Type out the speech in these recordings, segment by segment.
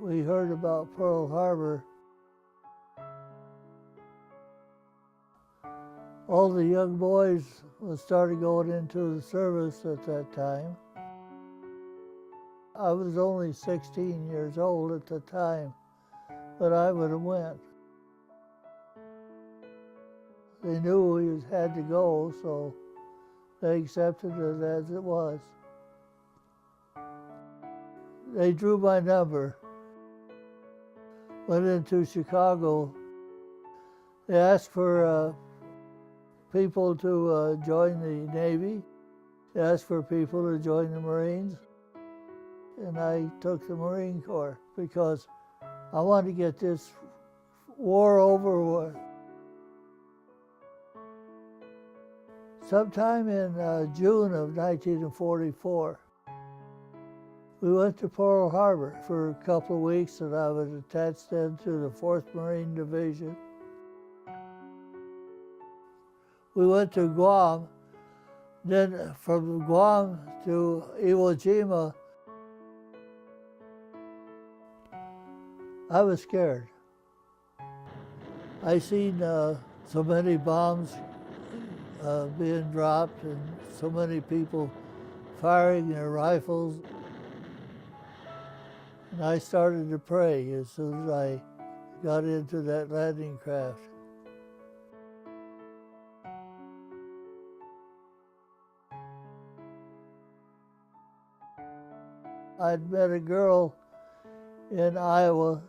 we heard about Pearl Harbor, all the young boys started going into the service at that time. I was only 16 years old at the time, but I would have went. They knew we had to go, so they accepted it as it was. They drew my number, went into Chicago. They asked for people to join the Navy. They asked for people to join the Marines. And I took the Marine Corps because I wanted to get this war over with. Sometime in June of 1944, we went to Pearl Harbor for a couple of weeks, and I was attached then to the 4th Marine Division. We went to Guam. Then from Guam to Iwo Jima, I was scared. I seen so many bombs being dropped and so many people firing their rifles. And I started to pray as soon as I got into that landing craft. I'd met a girl in Iowa,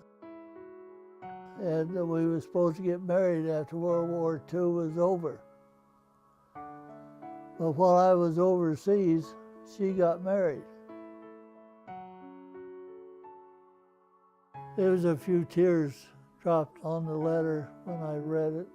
and we were supposed to get married after World War II was over. But while I was overseas, she got married. There was a few tears dropped on the letter when I read it.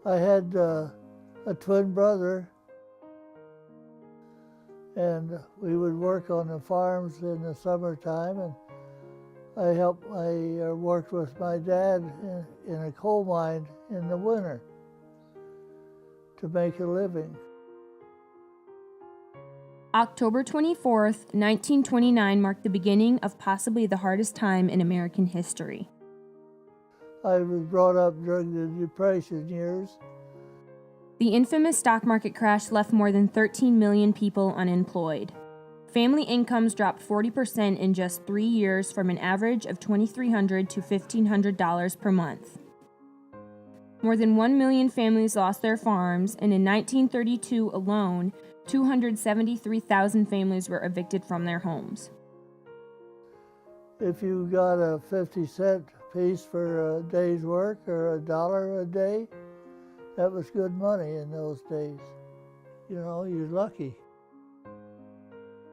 I had a twin brother, and we would work on the farms in the summertime, and I worked with my dad in a coal mine in the winter to make a living. October 24th, 1929 marked the beginning of possibly the hardest time in American history. I was brought up during the Depression years. The infamous stock market crash left more than 13 million people unemployed. Family incomes dropped 40% in just 3 years, from an average of $2,300 to $1,500 per month. More than 1 million families lost their farms, and in 1932 alone, 273,000 families were evicted from their homes. If you got a 50-cent piece for a day's work or $1 a day, that was good money in those days. You know, you're lucky.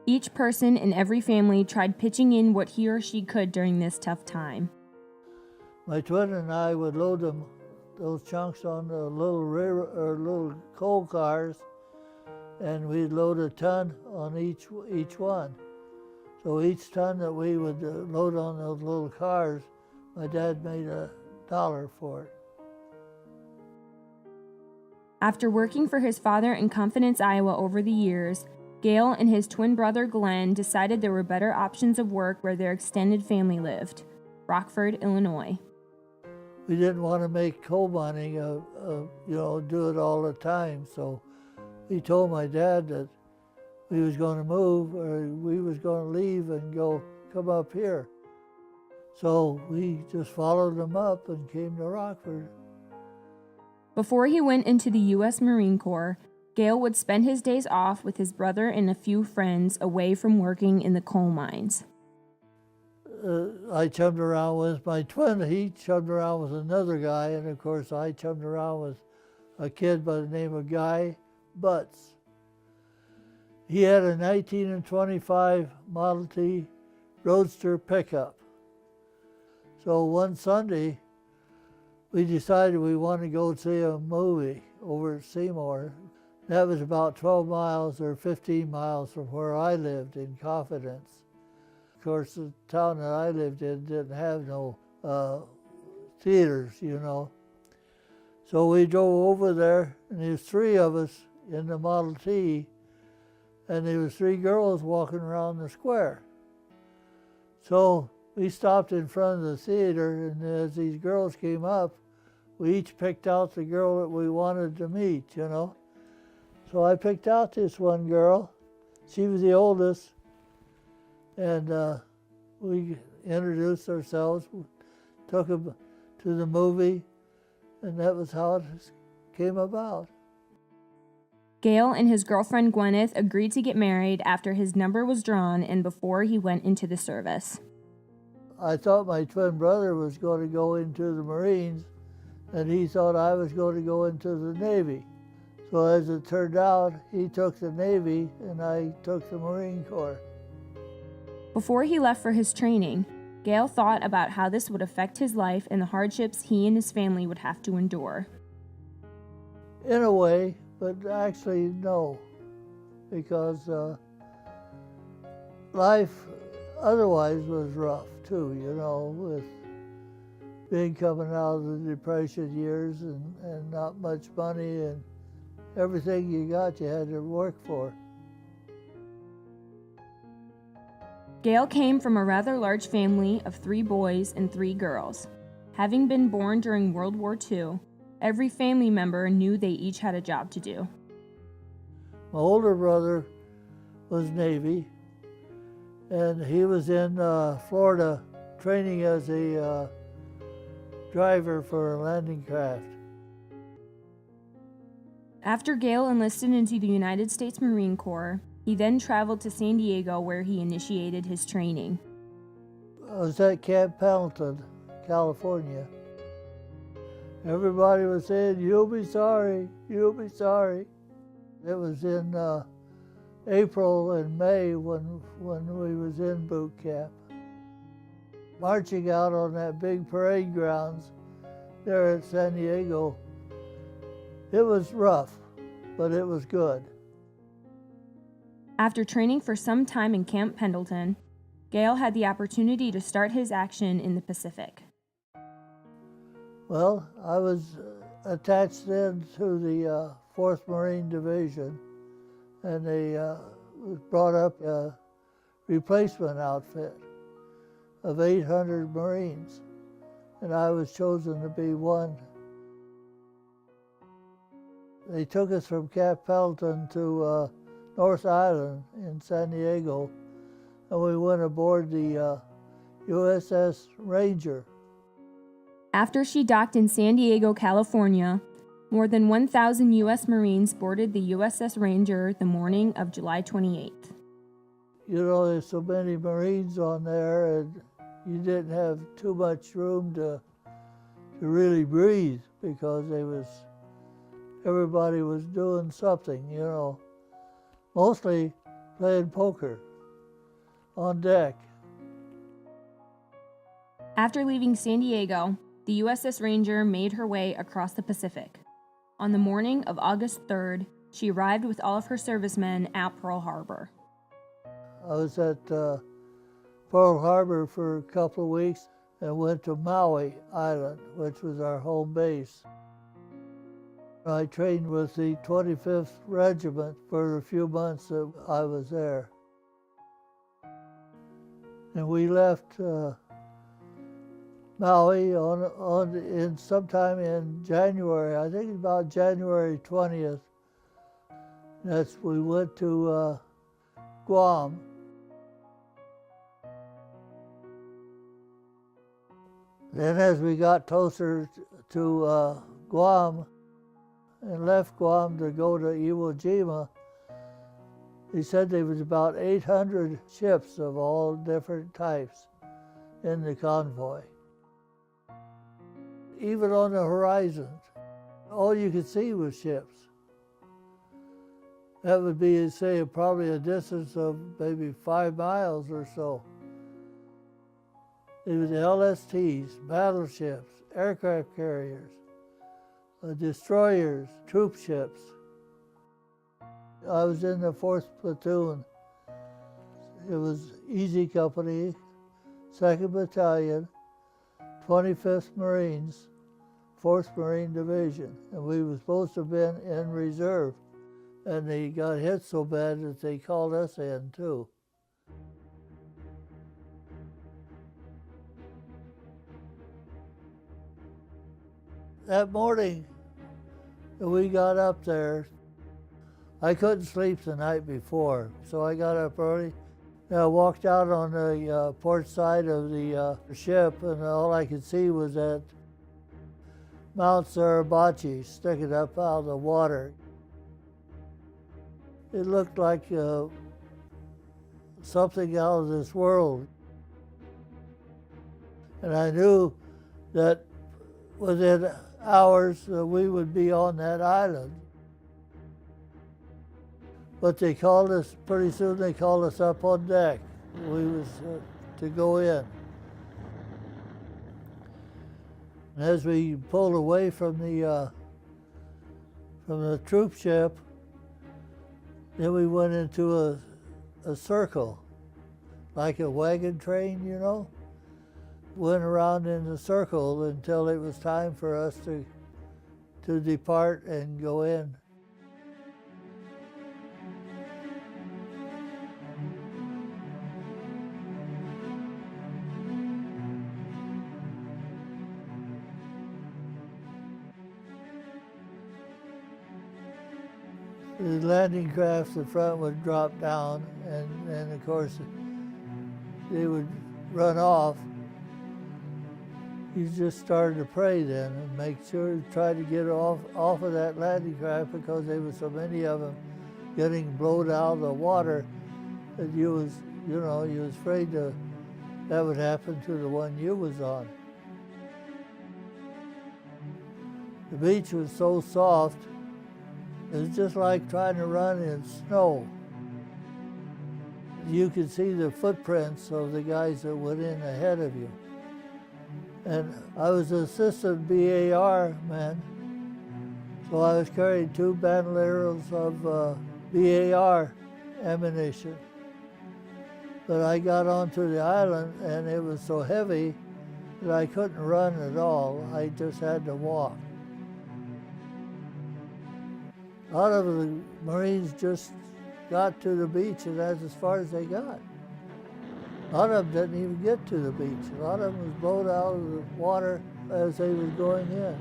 Each person in every family tried pitching in what he or she could during this tough time. My twin and I would load those chunks on the little river or little coal cars, and we'd load a ton on each one. So each ton that we would load on those little cars, my dad made $1 for it. After working for his father in Confidence, Iowa over the years, Gale and his twin brother Glenn decided there were better options of work where their extended family lived, Rockford, Illinois. We didn't want to make coal mining, do it all the time. So we told my dad that we was going to move, or we was going to leave and come up here. So we just followed them up and came to Rockford. Before he went into the U.S. Marine Corps, Gale would spend his days off with his brother and a few friends away from working in the coal mines. I chummed around with my twin. He chummed around with another guy, and of course I chummed around with a kid by the name of Guy Butts. He had a 1925 Model T Roadster pickup. So one Sunday, we decided we wanted to go see a movie over at Seymour. That was about 12 miles or 15 miles from where I lived in Confidence. Of course, the town that I lived in didn't have no theaters, you know. So we drove over there, and there was 3 of us in the Model T, and there was 3 girls walking around the square. So we stopped in front of the theater, and as these girls came up, we each picked out the girl that we wanted to meet, you know. So I picked out this one girl. She was the oldest, and we introduced ourselves, took her to the movie, and that was how it came about. Gale and his girlfriend Gwyneth agreed to get married after his number was drawn and before he went into the service. I thought my twin brother was going to go into the Marines, and he thought I was going to go into the Navy. So as it turned out, he took the Navy and I took the Marine Corps. Before he left for his training, Gale thought about how this would affect his life and the hardships he and his family would have to endure. In a way, but actually no, because life otherwise was rough too, you know, with being coming out of the Depression years and not much money, and everything you got you had to work for. Gale came from a rather large family of 3 boys and 3 girls. Having been born during World War II, every family member knew they each had a job to do. My older brother was Navy, and he was in Florida training as a driver for a landing craft. After Gale enlisted into the United States Marine Corps, he then traveled to San Diego where he initiated his training. I was at Camp Pendleton, California. Everybody was saying, "You'll be sorry, you'll be sorry." It was in April and May when we was in boot camp. Marching out on that big parade grounds there at San Diego, it was rough, but it was good. After training for some time in Camp Pendleton, Gale had the opportunity to start his action in the Pacific. Well, I was attached then to the 4th Marine Division, and they brought up a replacement outfit of 800 Marines, and I was chosen to be one. They took us from Camp Pendleton to North Island in San Diego, and we went aboard the USS Ranger. After she docked in San Diego, California, more than 1,000 U.S. Marines boarded the USS Ranger the morning of July 28th. You know, there's so many Marines on there, and you didn't have too much room to really breathe because everybody was doing something, you know. Mostly playing poker on deck. After leaving San Diego, the USS Ranger made her way across the Pacific. On the morning of August 3rd, she arrived with all of her servicemen at Pearl Harbor. I was at Pearl Harbor for a couple of weeks and went to Maui Island, which was our home base. I trained with the 25th Regiment for a few months that I was there. And we left Maui in sometime in January, I think about January 20th. We went to Guam. Then as we got closer to Guam, and left Guam to go to Iwo Jima, he said there was about 800 ships of all different types in the convoy. Even on the horizon, all you could see was ships. That would be, say, probably a distance of maybe 5 miles or so. There was LSTs, battleships, aircraft carriers, destroyers, troop ships. I was in the 4th platoon. It was Easy Company, 2nd Battalion, 25th Marines, 4th Marine Division, and we were supposed to have been in reserve. And they got hit so bad that they called us in too. That morning that we got up there, I couldn't sleep the night before, so I got up early. And I walked out on the port side of the ship, and all I could see was that Mount Suribachi sticking up out of the water. It looked like something out of this world. And I knew that within hours we would be on that island. But they called us, pretty soon they called us up on deck. We was to go in. And as we pulled away from the troop ship, then we went into a circle, like a wagon train, you know. Went around in a circle until it was time for us to depart and go in. The landing crafts in front would drop down, and of course they would run off. You just started to pray then and make sure to try to get off of that landing craft, because there were so many of them getting blown out of the water that you was afraid that would happen to the one you was on. The beach was so soft. It was just like trying to run in snow. You could see the footprints of the guys that went in ahead of you. And I was an assistant BAR man, so I was carrying 2 bandoleros of BAR ammunition. But I got onto the island and it was so heavy that I couldn't run at all. I just had to walk. A lot of the Marines just got to the beach, and that's as far as they got. A lot of them didn't even get to the beach. A lot of them was blown out of the water as they was going in.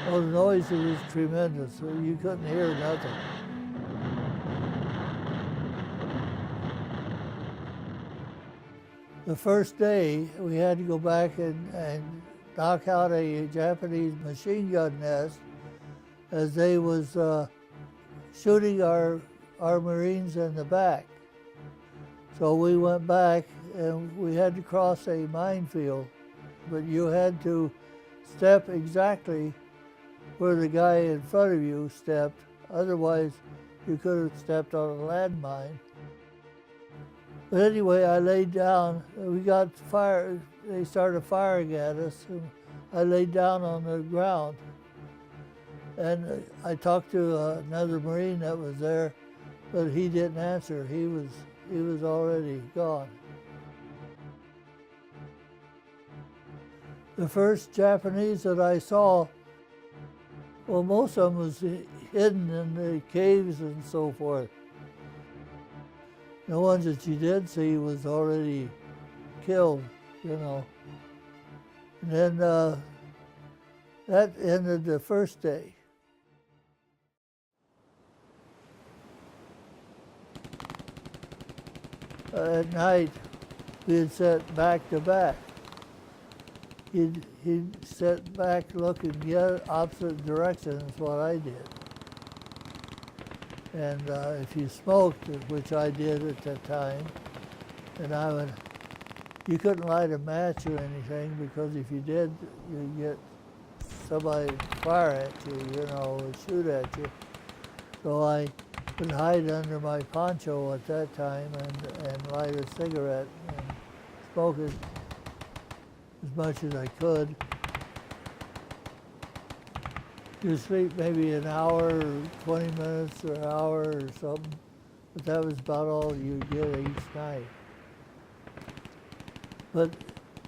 Oh, the noise was tremendous, so you couldn't hear nothing. The first day, we had to go back and knock out a Japanese machine gun nest as they was shooting our Marines in the back. So we went back and we had to cross a minefield, but you had to step exactly where the guy in front of you stepped. Otherwise, you could have stepped on a landmine. But anyway, I laid down. We got fire. They started firing at us. And I laid down on the ground. And I talked to another Marine that was there, but he didn't answer. He was already gone. The first Japanese that I saw, well, most of them was hidden in the caves and so forth. The ones that you did see was already killed, you know. And then that ended the first day. At night, we'd sit back to back. He'd sit back looking the opposite direction is what I did. And if you smoked, which I did at that time, then you couldn't light a match or anything, because if you did, you'd get somebody to fire at you, you know, or shoot at you. So I would hide under my poncho at that time and light a cigarette and smoke it as much as I could. You sleep maybe an hour or 20 minutes or an hour or something, but that was about all you get each night. But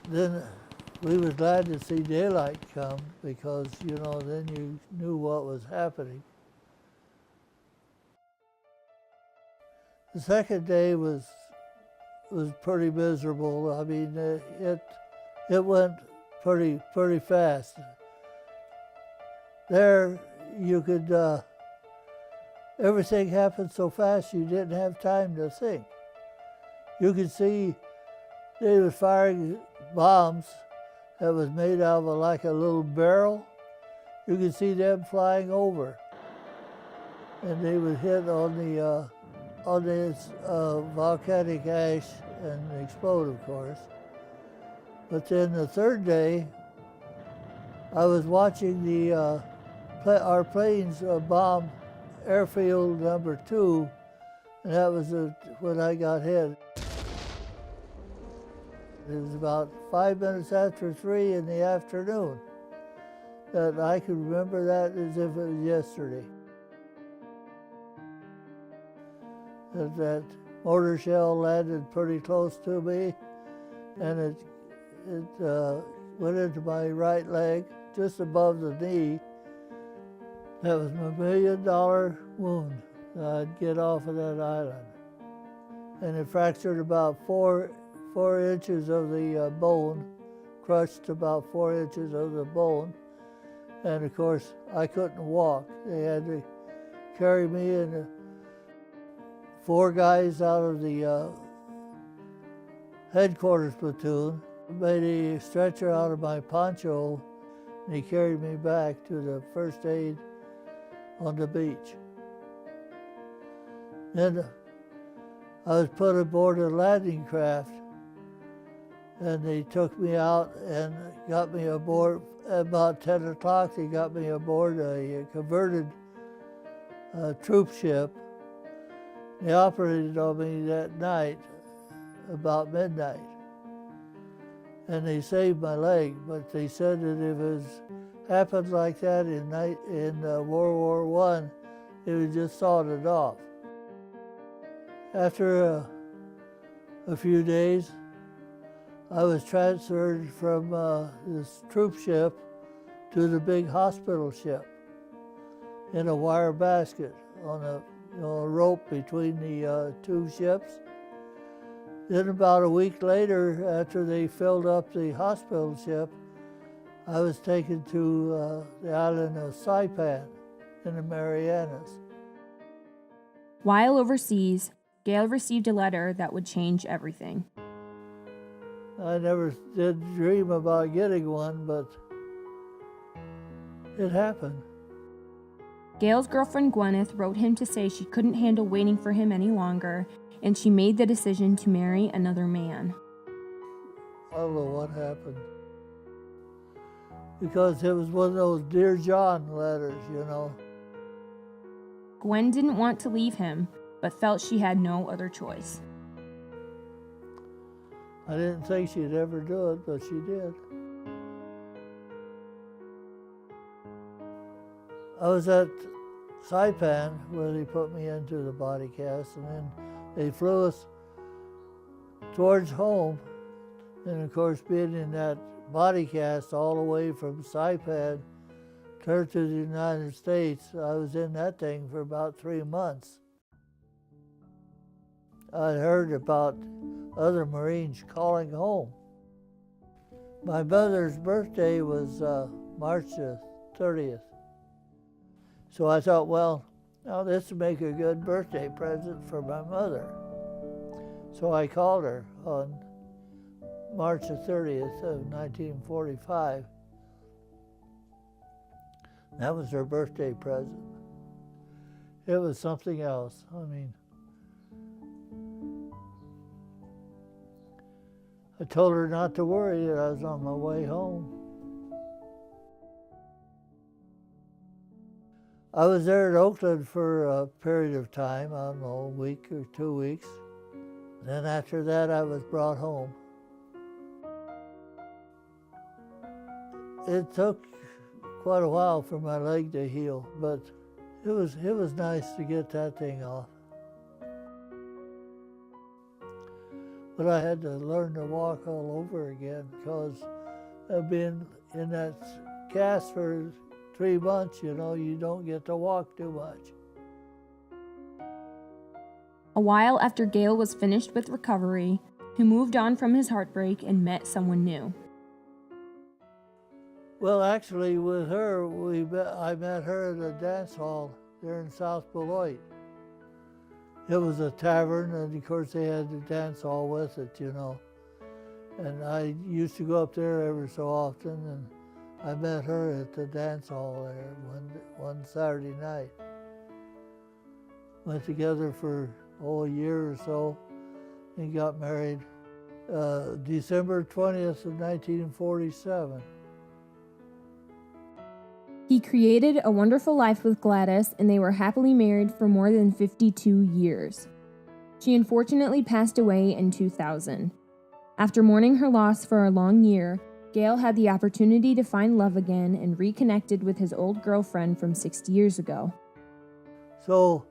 then we was glad to see daylight come because, you know, then you knew what was happening. The second day was pretty miserable. I mean, it went pretty fast. There, you could, everything happened so fast you didn't have time to think. You could see they were firing bombs that was made out of like a little barrel. You could see them flying over. And they would hit on this volcanic ash and explode, of course. But then the third day, I was watching our planes bomb airfield number 2, and that was when I got hit. It was about 5 minutes after 3 in the afternoon. That I could remember that as if it was yesterday. That mortar shell landed pretty close to me, and it went into my right leg, just above the knee. That was my $1 million wound that I'd get off of that island. And it fractured about 4 inches of the bone, crushed about 4 inches of the bone. And of course, I couldn't walk. They had to carry me and 4 guys out of the headquarters platoon made a stretcher out of my poncho, and he carried me back to the first aid on the beach. Then I was put aboard a landing craft, and they took me out and got me aboard. At about 10 o'clock, they got me aboard a converted troop ship. They operated on me that night, about midnight. And they saved my leg, but they said that if it happened like that in World War I, it would just sawed it off. After a few days, I was transferred from this troop ship to the big hospital ship in a wire basket on a rope between the 2 ships. Then about a week later, after they filled up the hospital ship, I was taken to the island of Saipan in the Marianas. While overseas, Gale received a letter that would change everything. I never did dream about getting one, but it happened. Gale's girlfriend Gwyneth wrote him to say she couldn't handle waiting for him any longer, and she made the decision to marry another man. I don't know what happened. Because it was one of those Dear John letters, you know. Gwen didn't want to leave him, but felt she had no other choice. I didn't think she'd ever do it, but she did. I was at Saipan where they put me into the body cast, and then they flew us towards home. And of course, being in that body cast all the way from Saipan clear to the United States, I was in that thing for about 3 months. I'd heard about other Marines calling home. My mother's birthday was March the 30th. So I thought, well, now this would make a good birthday present for my mother. So I called her on March the 30th of 1945. That was her birthday present. It was something else. I mean, I told her not to worry, that I was on my way home. I was there in Oakland for a period of time, I don't know, a week or 2 weeks. Then after that, I was brought home. It took quite a while for my leg to heal, but it was nice to get that thing off. But I had to learn to walk all over again because I've been in that cast for 3 months, you know, you don't get to walk too much. A while after Gale was finished with recovery, he moved on from his heartbreak and met someone new. Well, actually, with her, I met her at a dance hall there in South Beloit. It was a tavern, and of course they had the dance hall with it, you know. And I used to go up there every so often, and I met her at the dance hall there one Saturday night. Went together for a year or so, and got married December 20th of 1947. He created a wonderful life with Gladys, and they were happily married for more than 52 years. She unfortunately passed away in 2000. After mourning her loss for a long year, Gale had the opportunity to find love again and reconnected with his old girlfriend from 60 years ago. So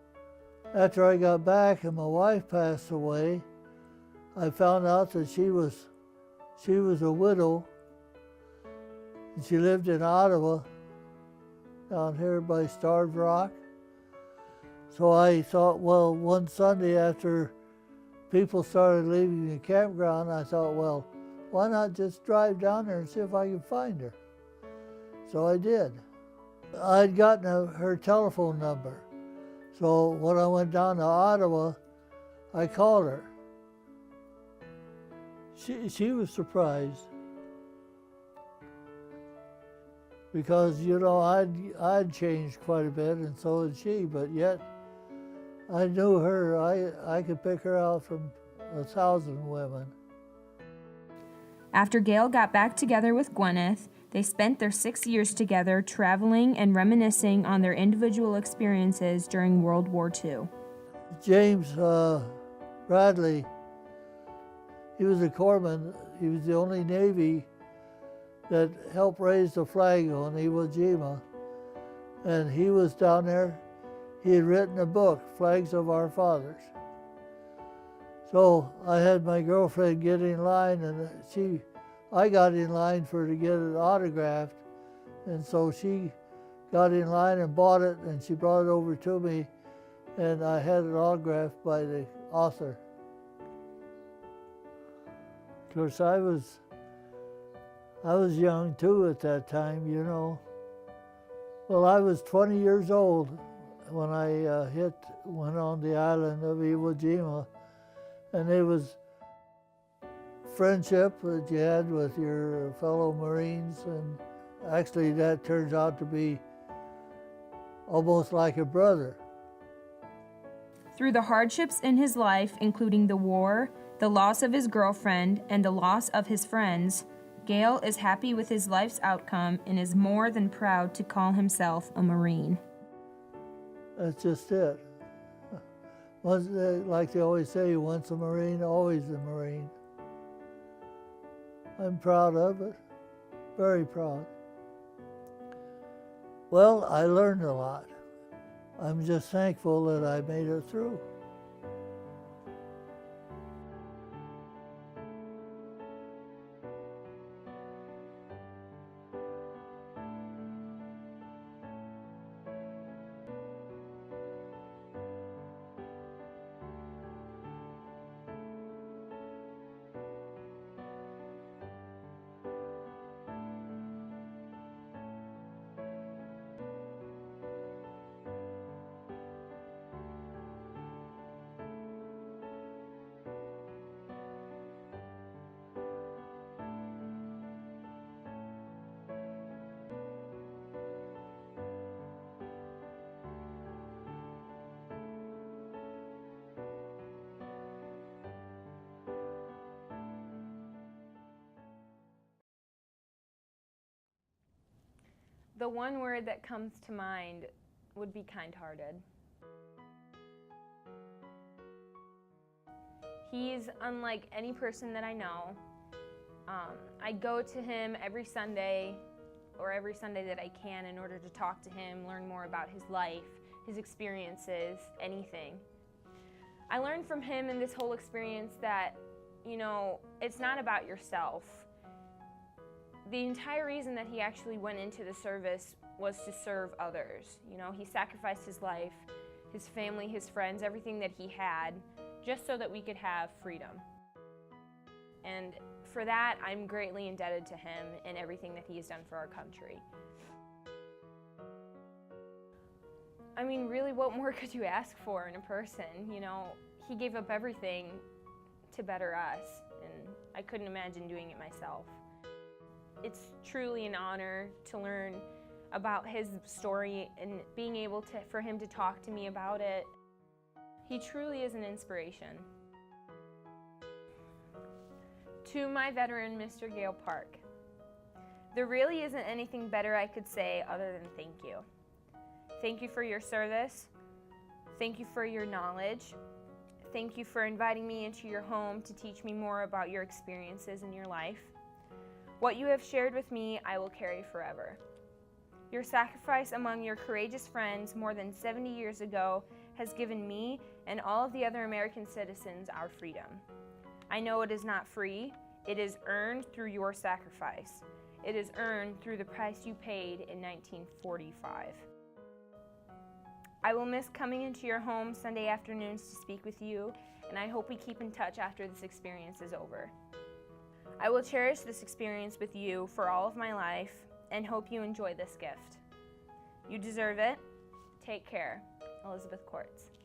after I got back and my wife passed away, I found out that she was a widow, and she lived in Ottawa, down here by Starved Rock. So I thought, well, one Sunday after people started leaving the campground, I thought, well, why not just drive down there and see if I can find her? So I did. I'd gotten her telephone number. So when I went down to Ottawa, I called her. She was surprised. Because, you know, I'd changed quite a bit, and so had she, but yet I knew her. I could pick her out from 1,000 women. After Gale got back together with Gwyneth, they spent their 6 years together traveling and reminiscing on their individual experiences during World War II. James Bradley, he was a corpsman. He was the only Navy that helped raise the flag on Iwo Jima. And he was down there. He had written a book, Flags of Our Fathers. So I had my girlfriend get in line, and I got in line for her to get it autographed. And so she got in line and bought it, and she brought it over to me, and I had it autographed by the author. Of course, I was young too at that time, you know. Well, I was 20 years old when I went on the island of Iwo Jima, and it was friendship that you had with your fellow Marines, and actually that turns out to be almost like a brother. Through the hardships in his life, including the war, the loss of his girlfriend, and the loss of his friends, Gale is happy with his life's outcome and is more than proud to call himself a Marine. That's just it. Like they always say, once a Marine, always a Marine. I'm proud of it, very proud. Well, I learned a lot. I'm just thankful that I made it through. The one word that comes to mind would be kind-hearted. He's unlike any person that I know. I go to him every Sunday or every Sunday that I can in order to talk to him, learn more about his life, his experiences, anything. I learned from him in this whole experience that, it's not about yourself. The entire reason that he actually went into the service was to serve others. He sacrificed his life, his family, his friends, everything that he had, just so that we could have freedom. And for that, I'm greatly indebted to him and everything that he has done for our country. I mean, really, what more could you ask for in a person? He gave up everything to better us, and I couldn't imagine doing it myself. It's truly an honor to learn about his story and being able for him to talk to me about it. He truly is an inspiration. To my veteran, Mr. Gale Park, there really isn't anything better I could say other than thank you. Thank you for your service. Thank you for your knowledge. Thank you for inviting me into your home to teach me more about your experiences in your life. What you have shared with me, I will carry forever. Your sacrifice among your courageous friends more than 70 years ago has given me and all of the other American citizens our freedom. I know it is not free. It is earned through your sacrifice. It is earned through the price you paid in 1945. I will miss coming into your home Sunday afternoons to speak with you, and I hope we keep in touch after this experience is over. I will cherish this experience with you for all of my life and hope you enjoy this gift. You deserve it. Take care. Elizabeth Kortiz.